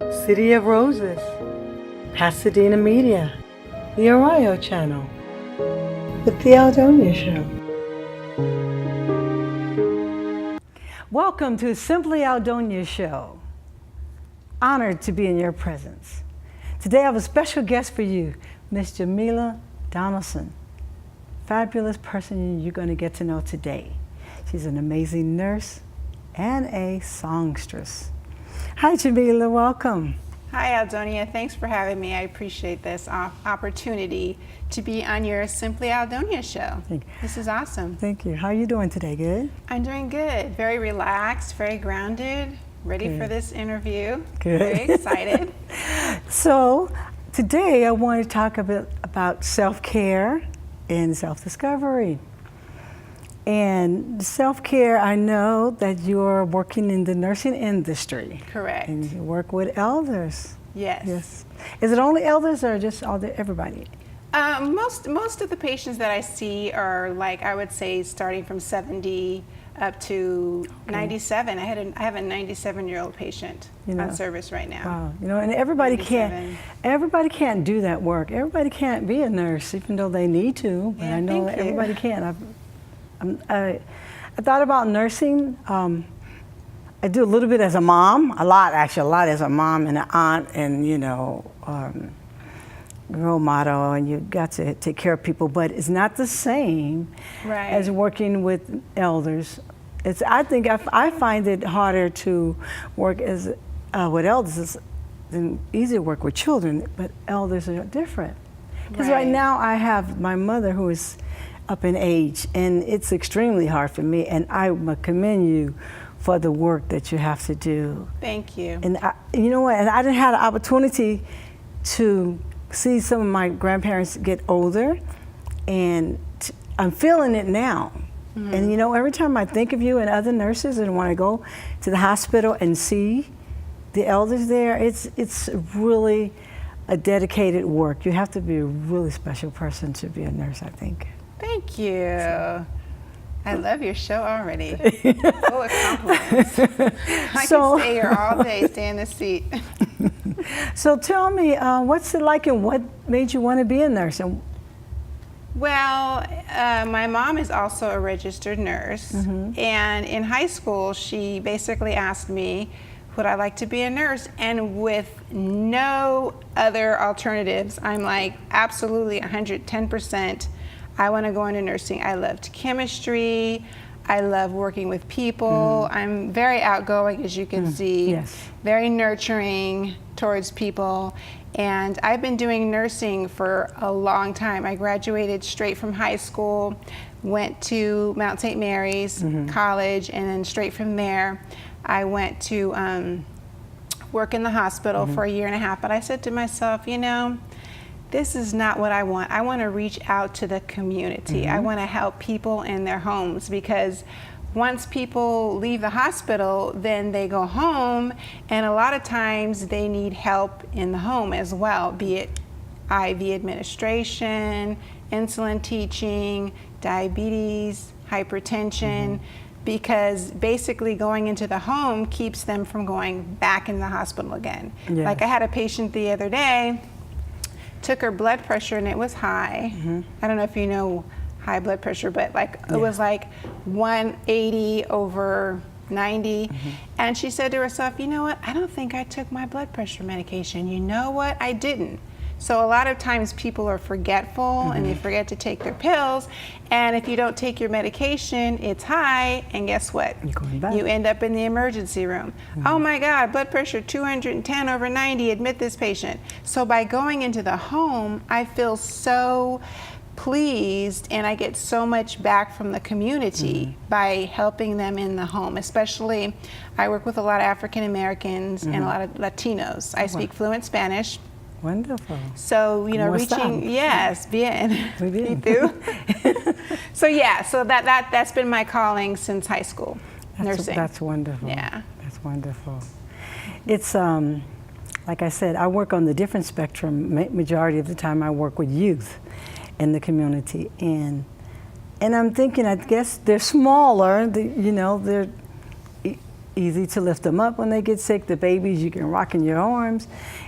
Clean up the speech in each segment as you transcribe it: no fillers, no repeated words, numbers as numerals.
City of Roses, Pasadena Media, the Arroyo Channel, with the Aldonia Show. Welcome to Simply Aldonia Show. Honored to be in your presence. Today I have a special guest for you, Miss Jamila Donaldson. Fabulous person you're going to get to know today. She's an amazing nurse and a songstress. Hi Jamila, welcome. Hi Aldonia, thanks for having me. I appreciate this opportunity to be on your Simply Aldonia show. This is awesome. Thank you. How are you doing today? Good? I'm doing good. Very relaxed, very grounded, ready Good. for this interview. Good. Very excited. So today I want to talk a bit about self-care and self-discovery. And self-care, I know that you're working in the nursing industry. Correct. And you work with elders. Yes. Yes. Is it only elders or just everybody? Most of the patients that I see are, like, I would say starting from 70 up to 97. I have a 97-year-old patient on service right now. Wow. You know, and everybody 97. can't do that work. Everybody can't be a nurse, even though they need to. But Yeah, I know thank you. everybody can't. I thought about nursing. I do a little bit as a mom, a lot as a mom and an aunt, and role model, and you got to take care of people. But it's not the same as working with elders. I find it harder to work with elders than easier to work with children. But elders are different. Because right now I have my mother who is up in age, and it's extremely hard for me, and I commend you for the work that you have to do. Thank you. And you know what, and I didn't have the opportunity to see some of my grandparents get older, and I'm feeling it now. Mm-hmm. And you know, every time I think of you and other nurses and want to go to the hospital and see the elders there, it's really a dedicated work. You have to be a really special person to be a nurse, I think. Thank you. I love your show already. Full of compliments. I can stay here all day, stay in the seat. So tell me, what's it like and what made you want to be a nurse? Well, my mom is also a registered nurse. Mm-hmm. And in high school, she basically asked me, would I like to be a nurse? And with no other alternatives, I'm like, absolutely 110%. I want to go into nursing. I loved chemistry. I love working with people. I'm very outgoing, as you can see. Yes. Very nurturing towards people. And I've been doing nursing for a long time. I graduated straight from high school, went to Mount St. Mary's College, and then straight from there, I went to work in the hospital for 1.5 years. But I said to myself, you know, this is not what I want. I want to reach out to the community. I want to help people in their homes, because once people leave the hospital, then they go home, and a lot of times they need help in the home as well, be it IV administration, insulin teaching, diabetes, hypertension, because basically going into the home keeps them from going back in the hospital again. Yes. Like I had a patient the other day, took her blood pressure and it was high. I don't know if you know high blood pressure, but it was like 180/90. And she said to herself, you know what, I don't think I took my blood pressure medication. You know what, I didn't. So a lot of times people are forgetful and they forget to take their pills. And if you don't take your medication, it's high, and guess what? You end up in the emergency room. Oh my God, blood pressure 210/90, admit this patient. So by going into the home, I feel so pleased, and I get so much back from the community by helping them in the home. Especially, I work with a lot of African Americans and a lot of Latinos. I speak fluent Spanish. Wonderful. So, you know, reaching, yes, bien. Muy bien. Me too. So yeah, so that's been my calling since high school, nursing. That's wonderful. Yeah. That's wonderful. It's, like I said, I work on the different spectrum. Majority of the time I work with youth in the community. And I'm thinking, I guess they're smaller, they're easy to lift them up when they get sick. The babies, you can rock in your arms.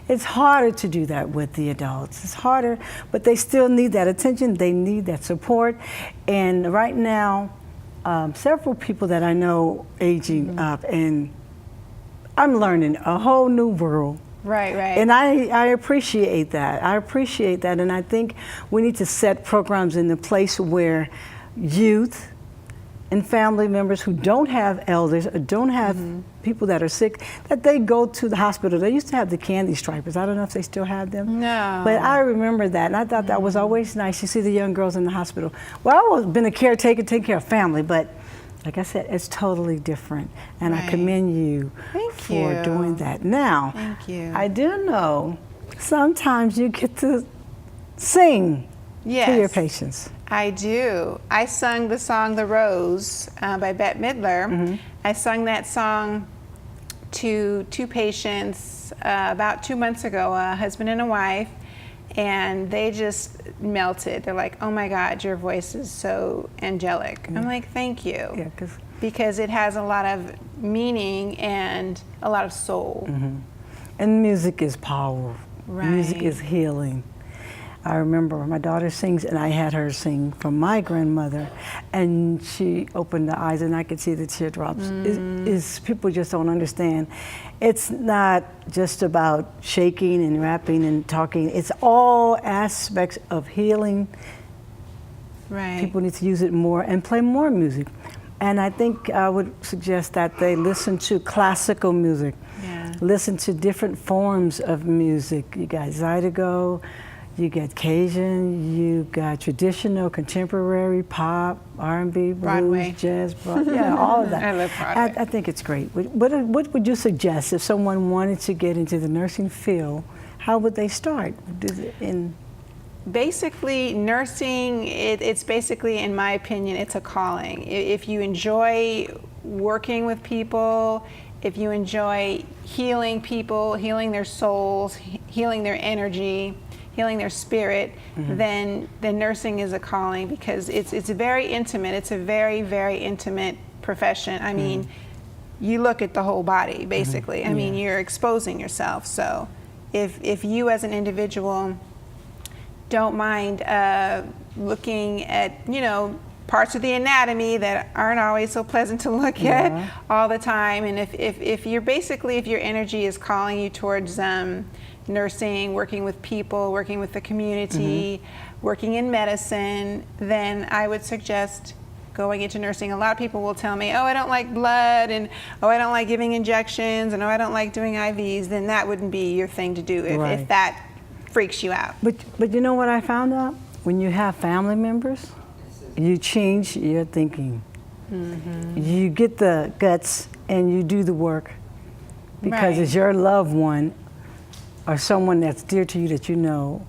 It's harder to do that with the adults. It's harder, but they still need that attention. They need that support. And right now, several people that I know aging up, and I'm learning a whole new world. Right, right. And I appreciate that. I appreciate that. And I think we need to set programs in the place where youth and family members who don't have elders or don't have people that are sick, that they go to the hospital. They used to have the candy stripers. I don't know if they still have them. No. But I remember that, and I thought that was always nice. You see the young girls in the hospital. Well, I've always been a caretaker, taking care of family, but like I said, it's totally different. And I commend you for doing that. Now, thank you. I do know sometimes you get to sing to your patients. I do. I sung the song "The Rose" by Bette Midler. I sung that song to two patients about 2 months ago, a husband and a wife, and they just melted. They're like, "Oh my God, your voice is so angelic." I'm like, "Thank you." Yeah, because it has a lot of meaning and a lot of soul. And music is powerful. Right. Music is healing. I remember my daughter sings, and I had her sing from my grandmother, and she opened the eyes, and I could see the teardrops. People just don't understand. It's not just about shaking and rapping and talking. It's all aspects of healing. Right. People need to use it more and play more music. And I think I would suggest that they listen to classical music. Yeah. Listen to different forms of music. You got Zydeco, you got Cajun, you got traditional, contemporary, pop, R&B, blues, Broadway. jazz, yeah, all of that. I love Broadway. I think it's great. What would you suggest if someone wanted to get into the nursing field? How would they start? Basically, nursing, it's basically, in my opinion, it's a calling. If you enjoy working with people, if you enjoy healing people, healing their souls, healing their energy, healing their spirit, then nursing is a calling, because it's very intimate. It's a very, very intimate profession. I mean, you look at the whole body, basically. I mean, you're exposing yourself. So if you as an individual don't mind looking at, parts of the anatomy that aren't always so pleasant to look at all the time, and if your energy is calling you towards nursing, working with people, working with the community, working in medicine, then I would suggest going into nursing. A lot of people will tell me, "Oh, I don't like blood," and "Oh, I don't like giving injections," and "Oh, I don't like doing IVs." Then that wouldn't be your thing to do if that freaks you out. But you know what I found out? When you have family members, you change your thinking. You get the guts and you do the work because it's your loved one or someone that's dear to you that you know.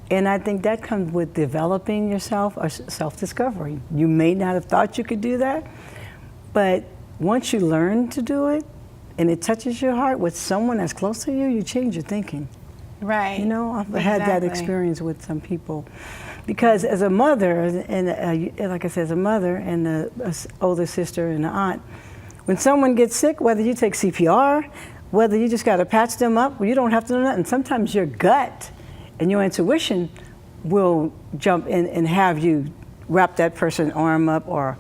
And I think that comes with developing yourself or self-discovery. You may not have thought you could do that, but once you learn to do it and it touches your heart with someone that's close to you, you change your thinking. Right. I've had that experience with some people. Because as a mother, and like I said, as a mother and an older sister and an aunt, when someone gets sick, whether you take CPR, whether you just got to patch them up, you don't have to do nothing. Sometimes your gut and your intuition will jump in and have you wrap that person's arm up or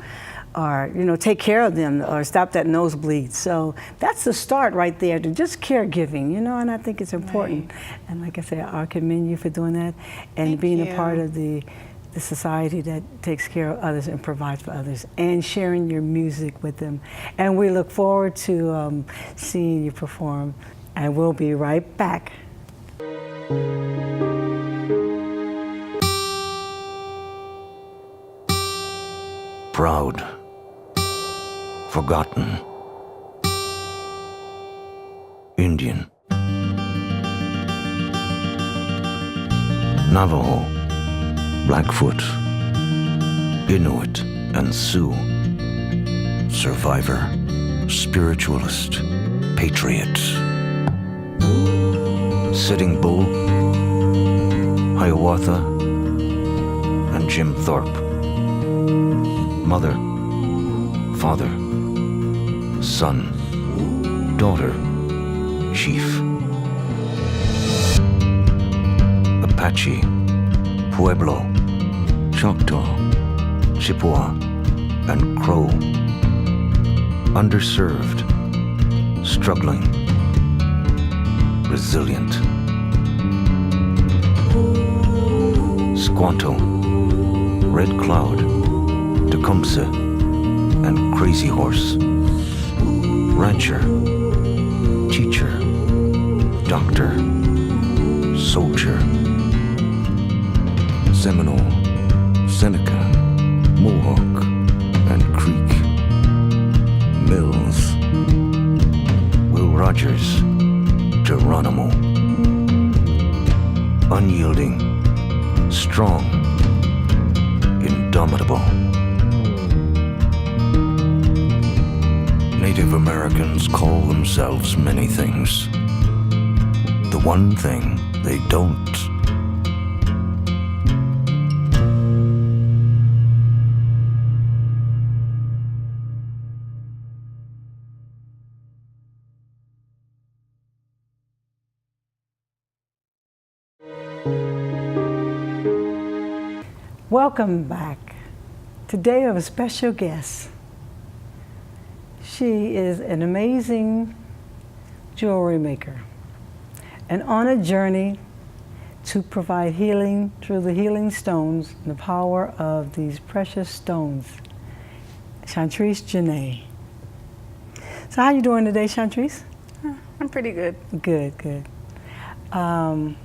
take care of them or stop that nosebleed. So that's the start right there, to just caregiving, and I think it's important. And like I said, I commend you for doing that and being a part of the society that takes care of others and provides for others, and sharing your music with them. And we look forward to seeing you perform, and we'll be right back. Proud, forgotten, Indian, Navajo, Blackfoot, Inuit, and Sioux, survivor, spiritualist, patriot, Sitting Bull, Hiawatha, and Jim Thorpe. Mother, father, son, daughter, chief. Apache, Pueblo, Choctaw, Chippewa, and Crow. Underserved, struggling, resilient. Squanto, Red Cloud, Tecumseh, and Crazy Horse. Rancher, teacher, doctor, soldier. Seminole, Seneca, Mohawk, and Creek. Mills, Will Rogers, Geronimo. Unyielding, strong, indomitable. Native Americans call themselves many things. The one thing they don't. Welcome back. Today we have a special guest. She is an amazing jewelry maker and on a journey to provide healing through the healing stones and the power of these precious stones. Chantrice Janae. So how you doing today, Chantrice? I'm pretty good. Good, good. I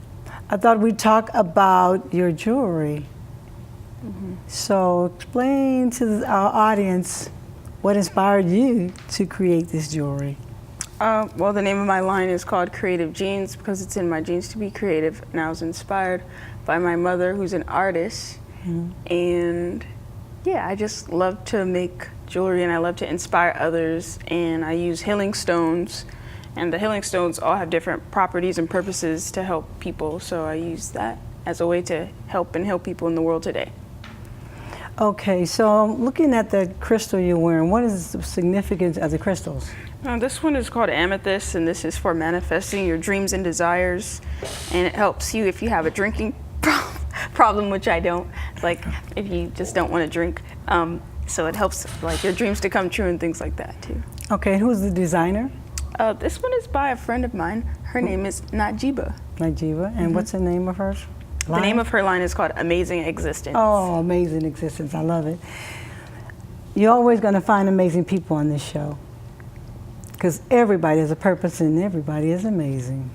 thought we'd talk about your jewelry. So explain to our audience what inspired you to create this jewelry. Well, the name of my line is called Creative Genes because it's in my genes to be creative, and I was inspired by my mother, who's an artist. And yeah, I just love to make jewelry and I love to inspire others, and I use healing stones, and the healing stones all have different properties and purposes to help people, so I use that as a way to help people in the world today. Okay, so looking at the crystal you're wearing, what is the significance of the crystals? This one is called amethyst, and this is for manifesting your dreams and desires, and it helps you if you have a drinking problem, which I don't, like if you just don't want to drink. So it helps like your dreams to come true and things like that too. Okay, who's the designer? This one is by a friend of mine. Her name is Najiba. Najiba, and what's the name of hers? The name of her line is called Amazing Existence. Oh, Amazing Existence, I love it. You're always going to find amazing people on this show because everybody has a purpose and everybody is amazing.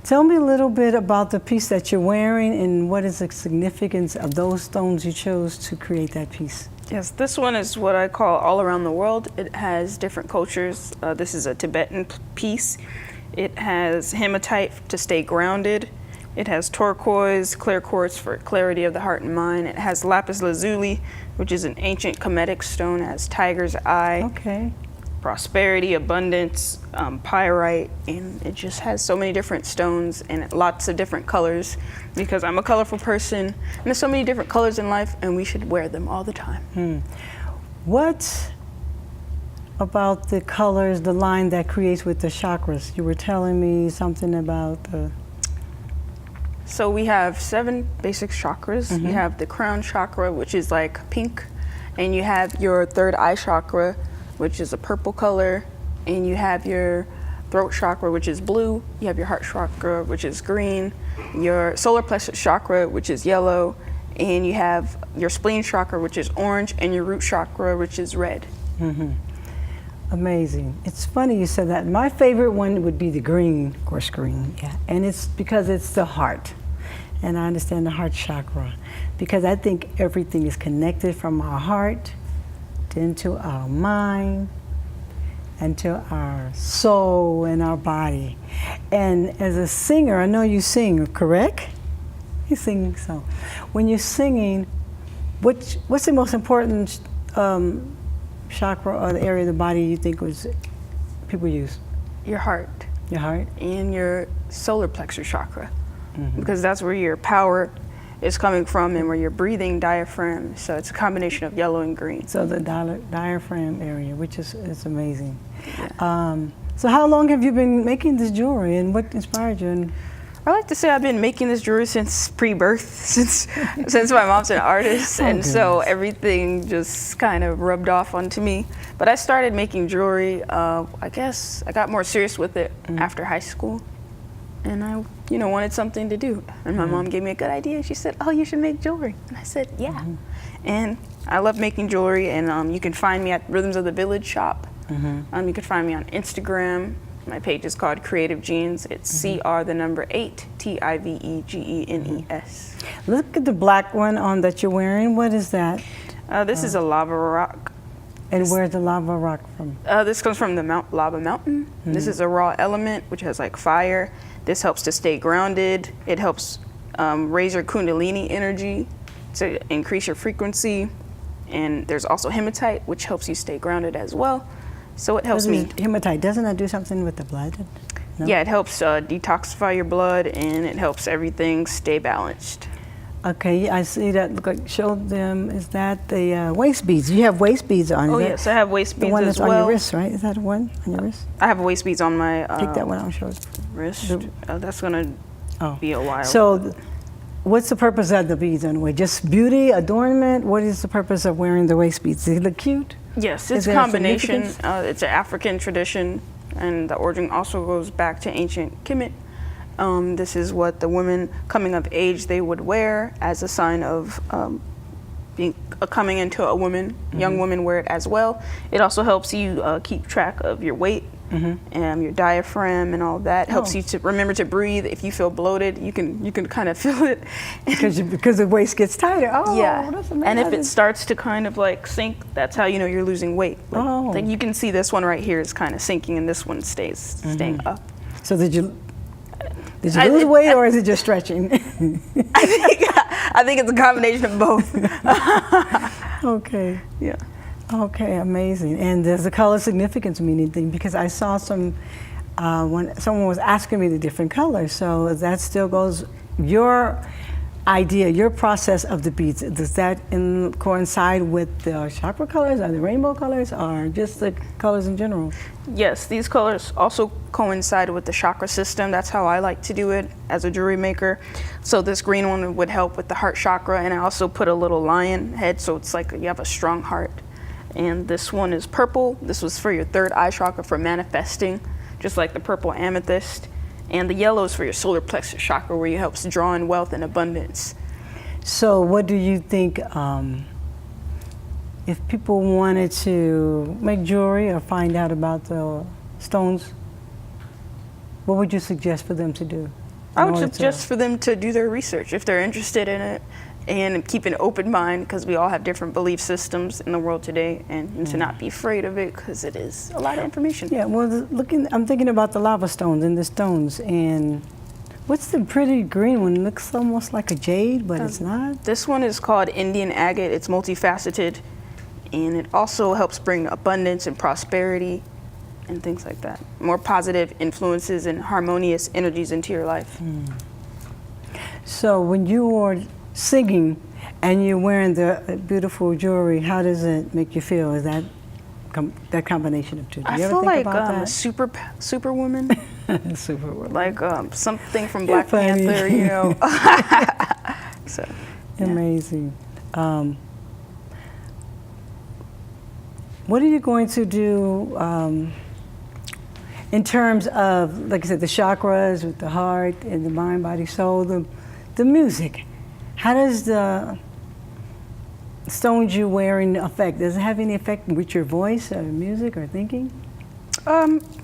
Tell me a little bit about the piece that you're wearing and what is the significance of those stones you chose to create that piece. Yes, this one is what I call all around the world. It has different cultures. This is a Tibetan piece. It has hematite to stay grounded. It has turquoise, clear quartz for clarity of the heart and mind. It has lapis lazuli, which is an ancient Kemetic stone. It has tiger's eye, Okay. prosperity, abundance, pyrite, and it just has so many different stones and lots of different colors because I'm a colorful person and there's so many different colors in life and we should wear them all the time. What about the colors, the line that creates with the chakras? You were telling me something about the... So we have 7 basic chakras. You have the crown chakra, which is like pink, and you have your third eye chakra, which is a purple color, and you have your throat chakra, which is blue. You have your heart chakra, which is green, your solar plexus chakra, which is yellow, and you have your spleen chakra, which is orange, and your root chakra, which is red. Amazing. It's funny you said that. My favorite one would be the green, of course, green, yeah. And it's because it's the heart. And I understand the heart chakra because I think everything is connected from our heart into our mind and to our soul and our body. And as a singer, I know you sing, correct? You sing, so. When you're singing, what's the most important chakra or the area of the body you think people use? Your heart. Your heart? And your solar plexus chakra. Because that's where your power is coming from and where your breathing diaphragm. So it's a combination of yellow and green. So the diaphragm area, which is amazing. Yeah. So how long have you been making this jewelry, and what inspired you? And I like to say I've been making this jewelry since pre-birth, since my mom's an artist, and so everything just kind of rubbed off onto me. But I started making jewelry, I guess I got more serious with it after high school, and I, wanted something to do. And my mom gave me a good idea. She said, "Oh, you should make jewelry." And I said, "Yeah." And I love making jewelry, and you can find me at Rhythms of the Village shop. You can find me on Instagram. My page is called Creative Genes. It's CR8 TIVEGENES. Look at the black one on that you're wearing. What is that? This is a lava rock. And where's the lava rock from? This comes from the lava mountain. This is a raw element which has like fire. This helps to stay grounded. It helps raise your kundalini energy to increase your frequency. And there's also hematite, which helps you stay grounded as well. So it helps me. Hematite, doesn't that do something with the blood? No? Yeah, it helps detoxify your blood, and it helps everything stay balanced. Okay, I see that. Look, like, show them. Is that the waist beads? You have waist beads on. Oh yes, I have waist beads the one that's as well. on your wrist, right? Is that the one on your wrist? I have waist beads on my Take that one out and show us. wrist. That's gonna be a while. So, what's the purpose of the beads on the way? Just beauty, adornment? What is the purpose of wearing the waist beads? Does it look cute? Yes, it's a combination. It's an African tradition, and the origin also goes back to ancient Kemet. This is what the women coming of age they would wear as a sign of being coming into a woman. Young women wear it as well. It also helps you keep track of your weight and your diaphragm and all that. Helps you to remember to breathe. If you feel bloated, you can kind of feel it because the waist gets tighter. Oh, yeah. That's amazing. And if it starts to kind of like sink, that's how you know you're losing weight. Like you can see this one right here is kind of sinking, and this one stays staying up. So did you lose weight, or is it just stretching? I think it's a combination of both. Okay. Yeah. Okay, amazing. And does the color significance mean anything? Because I saw some, when someone was asking me the different colors, so that still goes, your idea, your process of the beads, does that coincide with the chakra colors, or the rainbow colors, or just the colors in general? Yes, these colors also coincide with the chakra system. That's how I like to do it as a jewelry maker. So this green one would help with the heart chakra, and I also put a little lion head, so it's like you have a strong heart. And this one is purple. This was for your third eye chakra for manifesting, just like the purple amethyst. And the yellow is for your solar plexus chakra, where it helps draw in wealth and abundance. So what do you think, if people wanted to make jewelry or find out about the stones, what would you suggest for them to do? I would suggest for them to do their research if they're interested in it, and keep an open mind, because we all have different belief systems in the world today, and to not be afraid of it, because it is a lot of information. Yeah, well, I'm thinking about the lava stones and the stones, and what's the pretty green one? It looks almost like a jade, but it's not. This one is called Indian agate. It's multifaceted, and it also helps bring abundance and prosperity and things like that. More positive influences and harmonious energies into your life. So when you are singing and you're wearing the beautiful jewelry, how does it make you feel? Is that that combination of two? Do you ever feel think like about that? a superwoman. Superwoman. Like something from Black Panther, you know. So, yeah. Amazing. What are you going to do in terms of, like I said, the chakras with the heart and the mind, body, soul, the music? How does the stones you're wearing affect? Does it have any effect with your voice or music or thinking?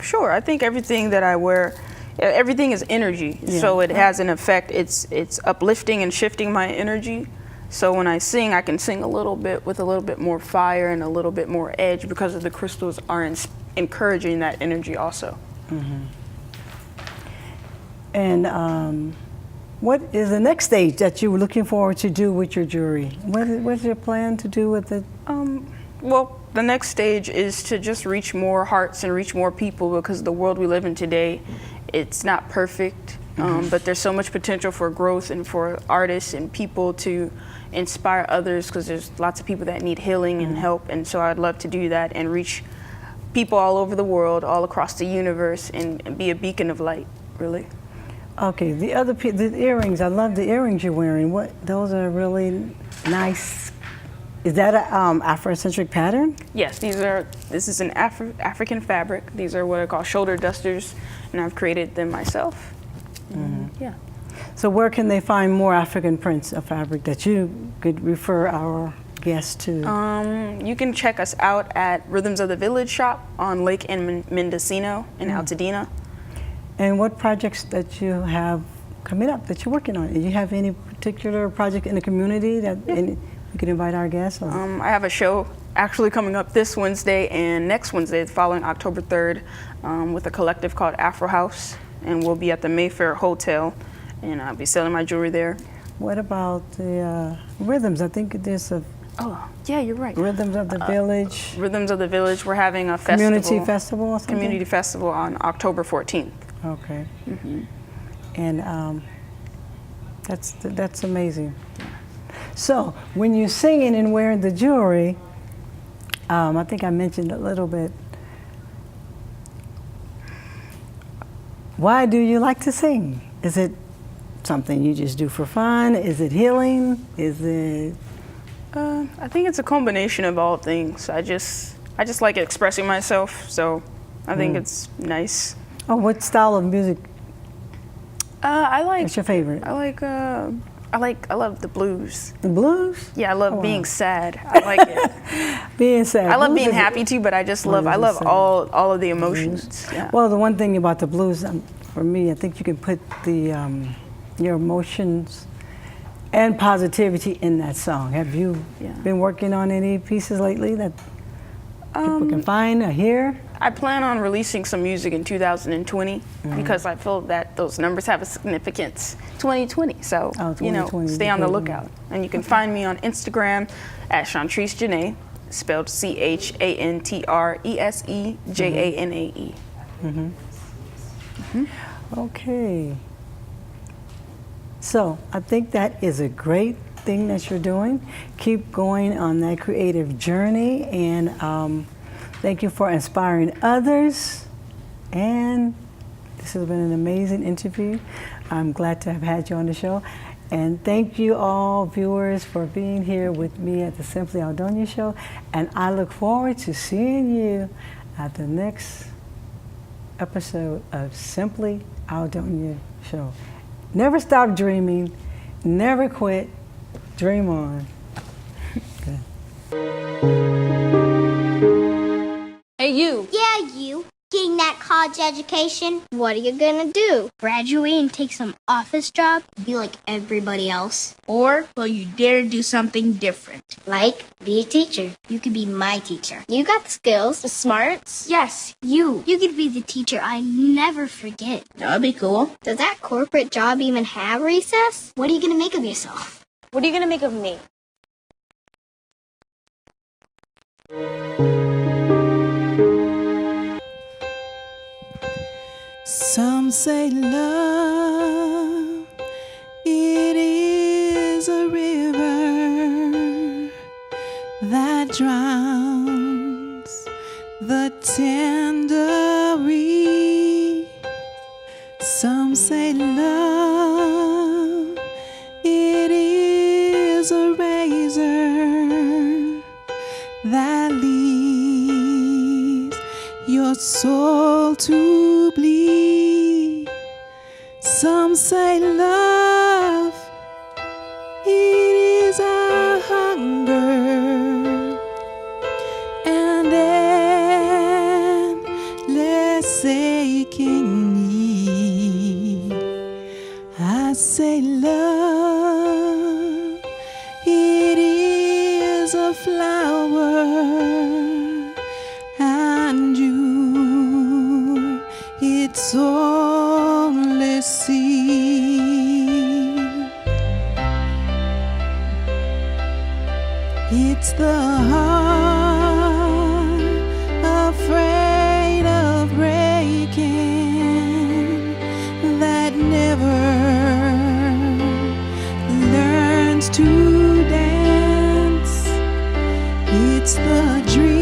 Sure. I think everything that I wear, everything is energy. Yeah. So it has an effect. It's uplifting and shifting my energy. So when I sing, I can sing a little bit with a little bit more fire and a little bit more edge, because of the crystals are encouraging that energy also. And what is the next stage that you were looking forward to do with your jewelry? What's your plan to do with it? Well, the next stage is to just reach more hearts and reach more people, because the world we live in today, it's not perfect, but there's so much potential for growth and for artists and people to inspire others, because there's lots of people that need healing and help, and so I'd love to do that and reach people all over the world, all across the universe, and be a beacon of light, really. Okay, the earrings, I love the earrings you're wearing. Those are really nice. Is that a Afrocentric pattern? Yes, this is an African fabric. These are what I call shoulder dusters, and I've created them myself. Yeah. So where can they find more African prints of fabric that you could refer our guests to? You can check us out at Rhythms of the Village shop on Lake and Mendocino in Altadena. And what projects that you have coming up that you're working on? Do you have any particular project in the community that we can invite our guests? I have a show actually coming up this Wednesday and next Wednesday, the following October 3rd, with a collective called Afro House, and we'll be at the Mayfair Hotel, and I'll be selling my jewelry there. What about the Rhythms? I think there's a Oh, yeah, you're right. Rhythms of the Village. Rhythms of the Village. We're having a festival. Community festival or something? Community festival on October 14th. Okay. And that's amazing. So when you're singing and wearing the jewelry, I think I mentioned a little bit. Why do you like to sing? Is it something you just do for fun? Is it healing? Is it? I think it's a combination of all things. I just like expressing myself, so I think it's nice. Oh, what style of music? I like. What's your favorite? I love the blues. The blues? Yeah, I love being sad. I like it. Being sad. I love Blues being is- happy too, but I love all of the emotions. Yeah. Well, the one thing about the blues, for me, I think you can put your emotions and positivity in that song. Have you been working on any pieces lately that people can find or hear? I plan on releasing some music in 2020 because I feel that those numbers have a significance. 2020, so 2020 stay on the lookout. And you can find me on Instagram at Chantrese Janae, spelled CHANTRESEJANAE. Okay. So I think that is a great thing that you're doing. Keep going on that creative journey, and thank you for inspiring others. And this has been an amazing interview. I'm glad to have had you on the show. And thank you all viewers for being here with me at the Simply Aldonia show. And I look forward to seeing you at the next episode of Simply Aldonia show. Never stop dreaming, never quit, dream on. Hey, you. Yeah, you. Getting that college education, what are you gonna do? Graduate and take some office job? Be like everybody else? Or will you dare do something different? Like, be a teacher. You could be my teacher. You got the skills. The smarts? Yes, you. You could be the teacher I never forget. That would be cool. Does that corporate job even have recess? What are you gonna make of yourself? What are you gonna make of me? Some say love, it is a river that drowns the tender reed. Some say love, it is a razor that leaves your soul to bleed. Some say love, it is our hunger and endless aching need. I say love, it is a flower and you, it's only seed. It's the heart afraid of breaking that never learns to dance. It's the dream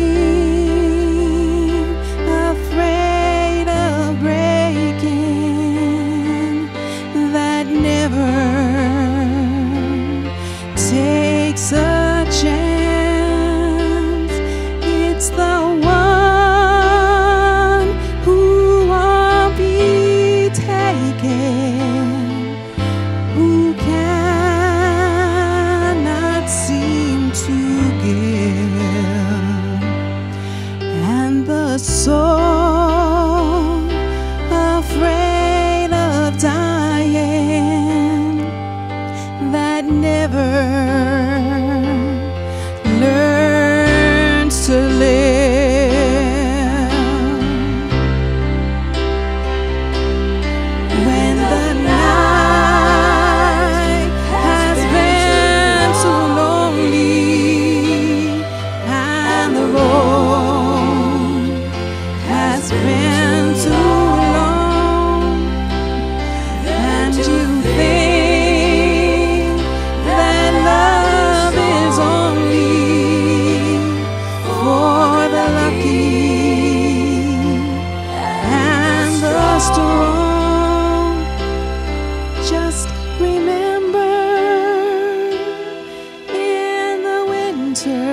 must remember, in the winter,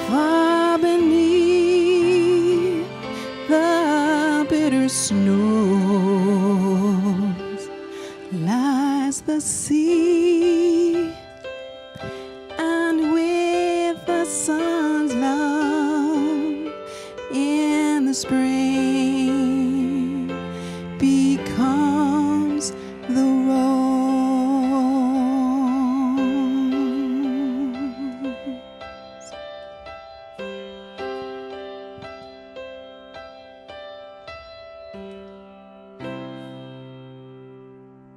far beneath the bitter snows, lies the sea.